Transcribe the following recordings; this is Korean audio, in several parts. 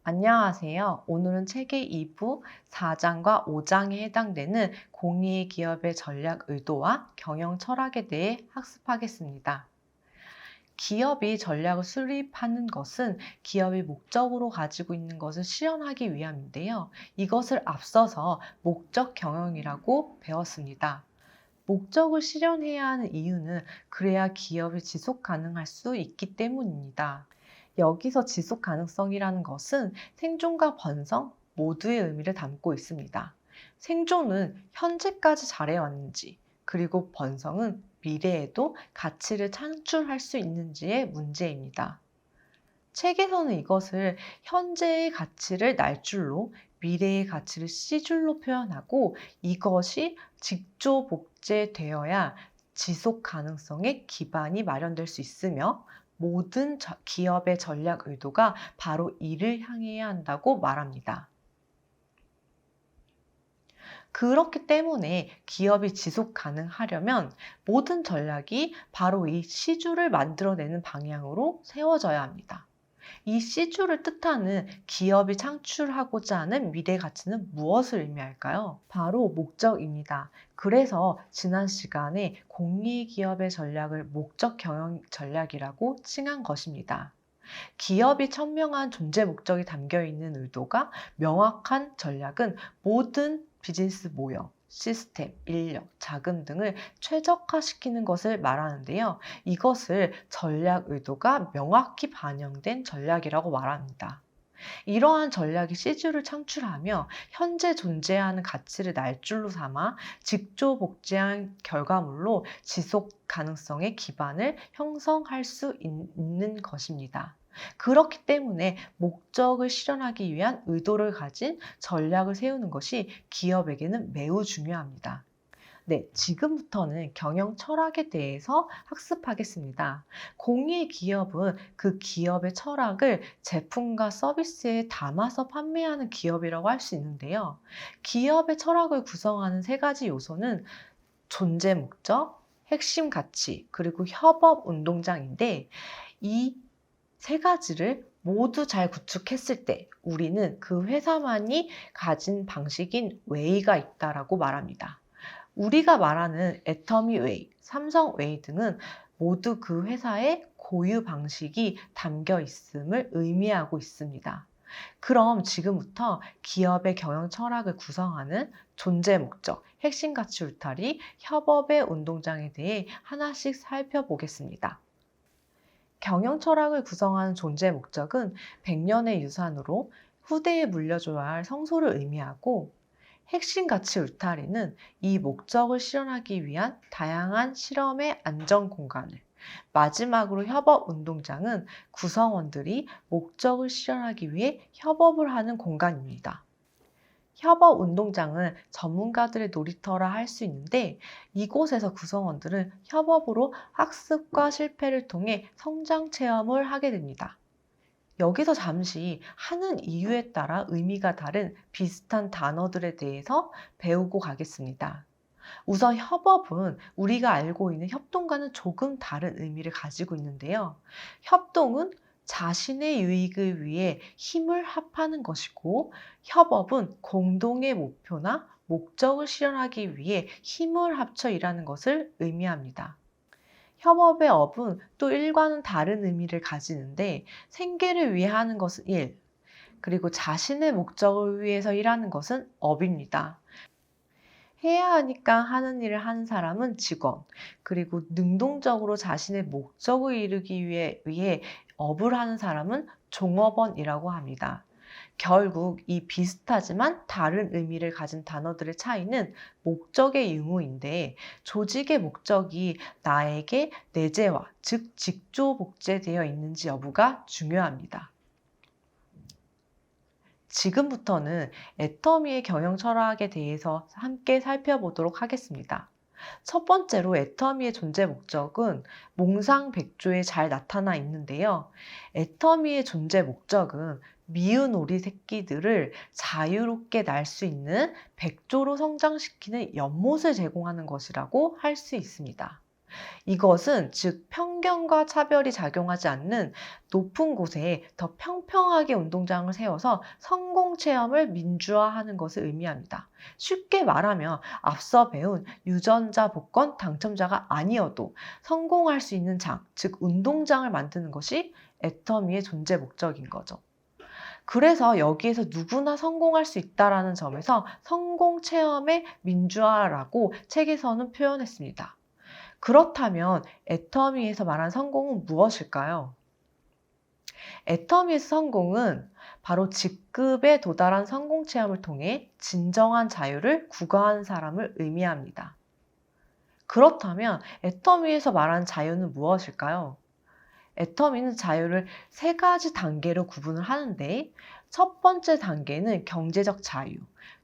안녕하세요. 오늘은 책의 2부 4장과 5장에 해당되는 공익 기업의 전략 의도와 경영 철학에 대해 학습하겠습니다. 기업이 전략을 수립하는 것은 기업이 목적으로 가지고 있는 것을 실현하기 위함인데요. 이것을 앞서서 목적 경영이라고 배웠습니다. 목적을 실현해야 하는 이유는 그래야 기업이 지속 가능할 수 있기 때문입니다. 여기서 지속 가능성이라는 것은 생존과 번성 모두의 의미를 담고 있습니다. 생존은 현재까지 잘해왔는지, 그리고 번성은 미래에도 가치를 창출할 수 있는지의 문제입니다. 책에서는 이것을 현재의 가치를 날줄로, 미래의 가치를 씨줄로 표현하고 이것이 직조복제되어야 지속 가능성의 기반이 마련될 수 있으며 모든 기업의 전략 의도가 바로 이를 향해야 한다고 말합니다. 그렇기 때문에 기업이 지속 가능하려면 모든 전략이 바로 이 시주를 만들어내는 방향으로 세워져야 합니다. 이 C주를 뜻하는 기업이 창출하고자 하는 미래 가치는 무엇을 의미할까요? 바로 목적입니다. 그래서 지난 시간에 공익기업의 전략을 목적 경영 전략이라고 칭한 것입니다. 기업이 천명한 존재 목적이 담겨 있는 의도가 명확한 전략은 모든 비즈니스 모형, 시스템, 인력, 자금 등을 최적화시키는 것을 말하는데요. 이것을 전략 의도가 명확히 반영된 전략이라고 말합니다. 이러한 전략이 C주를 창출하며 현재 존재하는 가치를 날줄로 삼아 직조복제한 결과물로 지속 가능성의 기반을 형성할 수 있는 것입니다. 그렇기 때문에 목적을 실현하기 위한 의도를 가진 전략을 세우는 것이 기업에게는 매우 중요합니다. 네, 지금부터는 경영 철학에 대해서 학습하겠습니다. 공익 기업은 그 기업의 철학을 제품과 서비스에 담아서 판매하는 기업이라고 할 수 있는데요. 기업의 철학을 구성하는 세 가지 요소는 존재 목적, 핵심 가치, 그리고 협업 운동장인데 이 세 가지를 모두 잘 구축했을 때 우리는 그 회사만이 가진 방식인 웨이가 있다라고 말합니다. 우리가 말하는 애터미 웨이, 삼성 웨이 등은 모두 그 회사의 고유 방식이 담겨 있음을 의미하고 있습니다. 그럼 지금부터 기업의 경영 철학을 구성하는 존재 목적, 핵심 가치 울타리, 협업의 운동장에 대해 하나씩 살펴보겠습니다. 경영 철학을 구성하는 존재 목적은 100년의 유산으로 후대에 물려줘야 할 성소를 의미하고 핵심 가치 울타리는 이 목적을 실현하기 위한 다양한 실험의 안전 공간을, 마지막으로 협업 운동장은 구성원들이 목적을 실현하기 위해 협업을 하는 공간입니다. 협업 운동장은 전문가들의 놀이터라 할 수 있는데 이곳에서 구성원들은 협업으로 학습과 실패를 통해 성장 체험을 하게 됩니다. 여기서 잠시 하는 이유에 따라 의미가 다른 비슷한 단어들에 대해서 배우고 가겠습니다. 우선 협업은 우리가 알고 있는 협동과는 조금 다른 의미를 가지고 있는데요. 협동은 자신의 유익을 위해 힘을 합하는 것이고, 협업은 공동의 목표나 목적을 실현하기 위해 힘을 합쳐 일하는 것을 의미합니다. 협업의 업은 또 일과는 다른 의미를 가지는데 생계를 위해 하는 것은 일, 그리고 자신의 목적을 위해서 일하는 것은 업입니다. 해야 하니까 하는 일을 하는 사람은 직원, 그리고 능동적으로 자신의 목적을 이루기 위해 업을 하는 사람은 종업원이라고 합니다. 결국 이 비슷하지만 다른 의미를 가진 단어들의 차이는 목적의 유무인데 조직의 목적이 나에게 내재화, 즉 직조복제되어 있는지 여부가 중요합니다. 지금부터는 애터미의 경영 철학에 대해서 함께 살펴보도록 하겠습니다. 첫 번째로 애터미의 존재 목적은 몽상백조에 잘 나타나 있는데요. 애터미의 존재 목적은 미운 오리 새끼들을 자유롭게 날 수 있는 백조로 성장시키는 연못을 제공하는 것이라고 할 수 있습니다. 이것은 즉 편견과 차별이 작용하지 않는 높은 곳에 더 평평하게 운동장을 세워서 성공 체험을 민주화하는 것을 의미합니다. 쉽게 말하면 앞서 배운 유전자 복권 당첨자가 아니어도 성공할 수 있는 장, 즉 운동장을 만드는 것이 애터미의 존재 목적인 거죠. 그래서 여기에서 누구나 성공할 수 있다라는 점에서 성공 체험의 민주화라고 책에서는 표현했습니다. 그렇다면 애터미에서 말한 성공은 무엇일까요? 애터미에서 성공은 바로 직급에 도달한 성공 체험을 통해 진정한 자유를 구가하는 사람을 의미합니다. 그렇다면 애터미에서 말하는 자유는 무엇일까요? 애터미는 자유를 세 가지 단계로 구분을 하는데, 첫 번째 단계는 경제적 자유,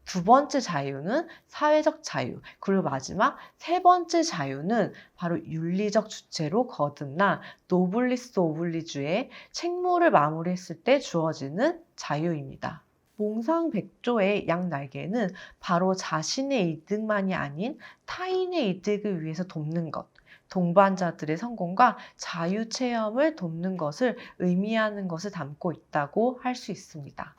두 번째 자유는 사회적 자유, 그리고 마지막 세 번째 자유는 바로 윤리적 주체로 거듭나 노블리스 오블리주의 책무를 마무리했을 때 주어지는 자유입니다. 몽상백조의 양날개는 바로 자신의 이득만이 아닌 타인의 이득을 위해서 돕는 것, 동반자들의 성공과 자유 체험을 돕는 것을 의미하는 것을 담고 있다고 할 수 있습니다.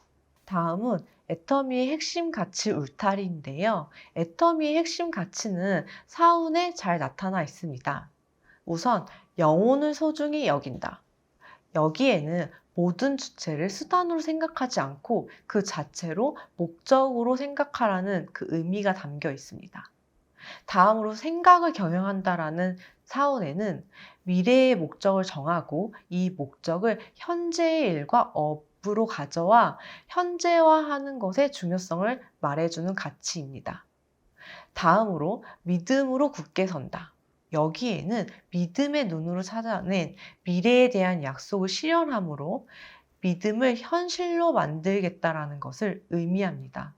다음은 애터미의 핵심 가치 울타리인데요. 애터미의 핵심 가치는 사운에 잘 나타나 있습니다. 우선 영혼을 소중히 여긴다. 여기에는 모든 주체를 수단으로 생각하지 않고 그 자체로 목적으로 생각하라는 그 의미가 담겨 있습니다. 다음으로 생각을 경영한다라는 사원에는 미래의 목적을 정하고 이 목적을 현재의 일과 업으로 가져와 현재화하는 것의 중요성을 말해주는 가치입니다. 다음으로 믿음으로 굳게 선다. 여기에는 믿음의 눈으로 찾아낸 미래에 대한 약속을 실현함으로 믿음을 현실로 만들겠다라는 것을 의미합니다.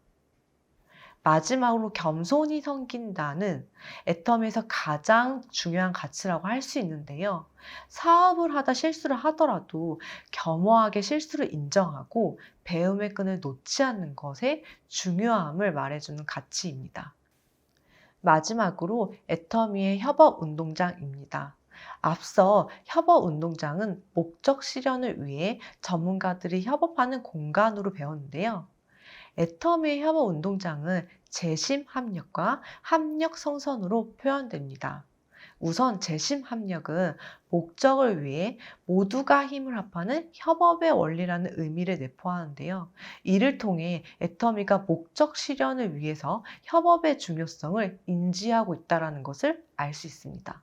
마지막으로 겸손히 섬긴다는 애텀에서 가장 중요한 가치라고 할 수 있는데요. 사업을 하다 실수를 하더라도 겸허하게 실수를 인정하고 배움의 끈을 놓지 않는 것의 중요함을 말해주는 가치입니다. 마지막으로 애터미의 협업운동장입니다. 앞서 협업운동장은 목적 실현을 위해 전문가들이 협업하는 공간으로 배웠는데요. 애터미의 협업운동장은 재심 합력과 합력 성선으로 표현됩니다. 우선 재심 합력은 목적을 위해 모두가 힘을 합하는 협업의 원리라는 의미를 내포하는데요. 이를 통해 애터미가 목적 실현을 위해서 협업의 중요성을 인지하고 있다는 것을 알 수 있습니다.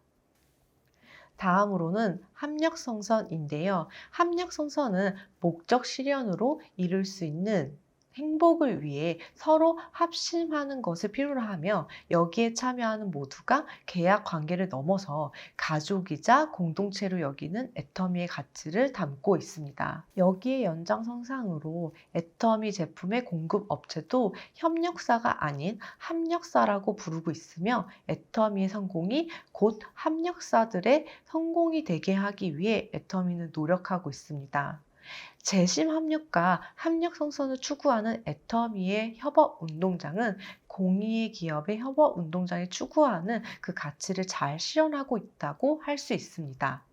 다음으로는 합력성선인데요. 합력성선은 목적 실현으로 이룰 수 있는 행복을 위해 서로 합심하는 것을 필요로 하며 여기에 참여하는 모두가 계약 관계를 넘어서 가족이자 공동체로 여기는 애터미의 가치를 담고 있습니다. 여기에 연장선상으로 애터미 제품의 공급 업체도 협력사가 아닌 합력사라고 부르고 있으며 애터미의 성공이 곧 합력사들의 성공이 되게 하기 위해 애터미는 노력하고 있습니다. 재심 합력과 합력 성선을 추구하는 애터미의 협업 운동장은 공의의 기업의 협업 운동장이 추구하는 그 가치를 잘 실현하고 있다고 할 수 있습니다.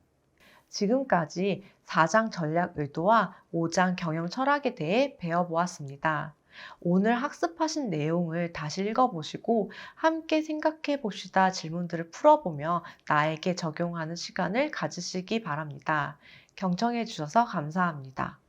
지금까지 4장 전략 의도와 5장 경영 철학에 대해 배워보았습니다. 오늘 학습하신 내용을 다시 읽어보시고 함께 생각해 보시다 질문들을 풀어보며 나에게 적용하는 시간을 가지시기 바랍니다. 경청해 주셔서 감사합니다.